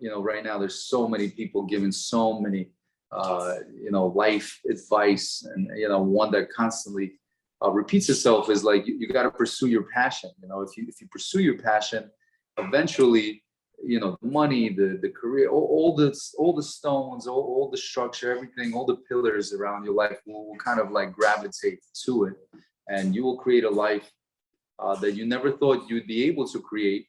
right now there's so many people giving so many, life advice, and, one that constantly repeats itself is like, you got to pursue your passion. If you pursue your passion, eventually, the money, the career, all the stones, all the structure, everything, all the pillars around your life will kind of like gravitate to it, and you will create a life that you never thought you'd be able to create.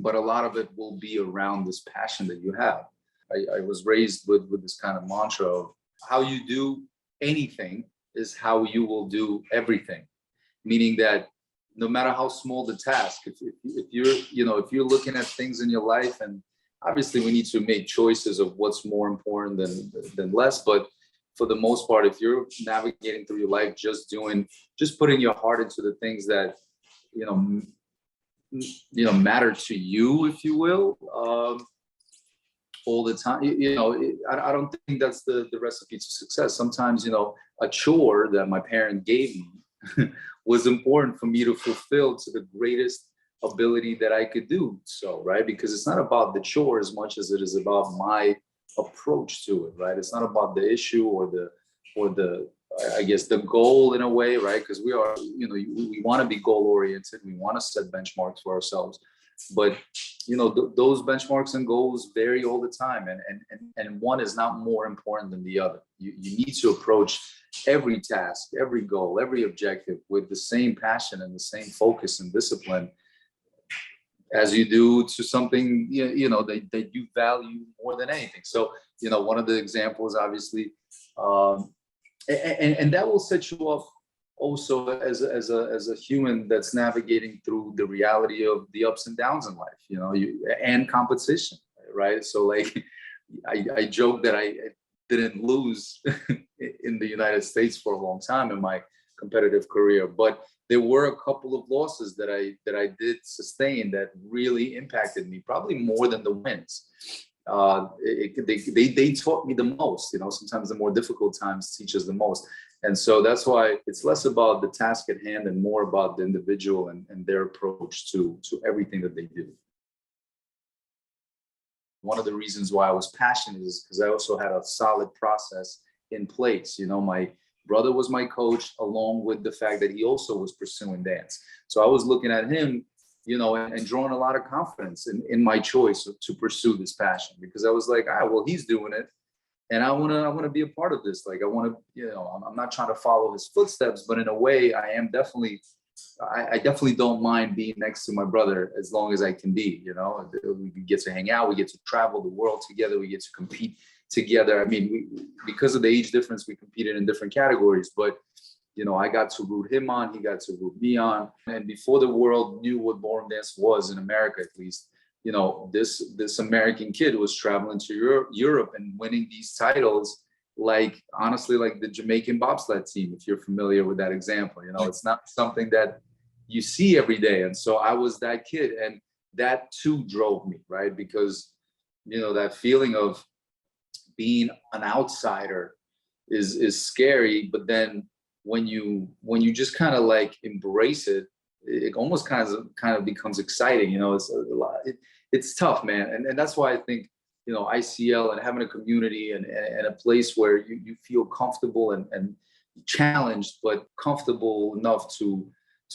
But a lot of it will be around this passion that you have. I was raised with this kind of mantra of how you do anything is how you will do everything. Meaning that no matter how small the task, if you're looking at things in your life, and obviously we need to make choices of what's more important than less, but for the most part, if you're navigating through your life just putting your heart into the things that matter to you, if you will, all the time. I don't think that's the recipe to success. Sometimes, a chore that my parent gave me was important for me to fulfill to the greatest ability that I could do so, right? Because it's not about the chore as much as it is about my approach to it, right? It's not about the issue or the I guess the goal in a way, right? Because we are, we want to be goal oriented. We want to set benchmarks for ourselves, but those benchmarks and goals vary all the time, and one is not more important than the other. You need to approach every task, every goal, every objective with the same passion and the same focus and discipline as you do to something that you value more than anything. So one of the examples, obviously, and that will set you up also as a human that's navigating through the reality of the ups and downs in life, and competition, right? So like I joke that I didn't lose in the United States for a long time in my competitive career, but there were a couple of losses that I did sustain that really impacted me, probably more than the wins. They taught me the most. Sometimes the more difficult times teach us the most. And so that's why it's less about the task at hand and more about the individual and their approach to everything that they do. One of the reasons why I was passionate is because I also had a solid process in place. My brother was my coach, along with the fact that he also was pursuing dance. So I was looking at him, and drawing a lot of confidence in my choice to pursue this passion, because I was like, well, he's doing it, and I want to be a part of this. Like, I want to, I'm not trying to follow his footsteps, but in a way, I definitely don't mind being next to my brother as long as I can be. We get to hang out, we get to travel the world together, we get to compete together. I mean, because of the age difference, we competed in different categories, but I got to root him on, he got to root me on. And before the world knew what ballroom dance was, in America at least, this American kid was traveling to Europe and winning these titles, like, honestly, like the Jamaican bobsled team, if you're familiar with that example. It's not something that you see every day. And so I was that kid, and that too drove me, right? Because, that feeling of being an outsider is scary, but then when you just kind of like embrace it, it almost kind of becomes exciting. It's tough, man. And that's why I think, ICL and having a community and a place where you feel comfortable and challenged, but comfortable enough to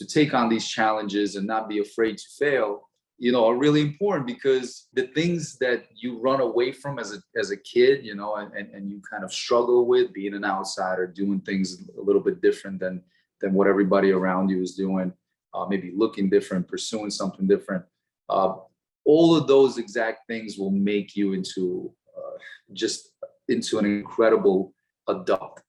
take on these challenges and not be afraid to fail, are really important, because the things that you run away from as a kid, and you kind of struggle with, being an outsider, doing things a little bit different than what everybody around you is doing, maybe looking different, pursuing something different. All of those exact things will make you into an incredible adult.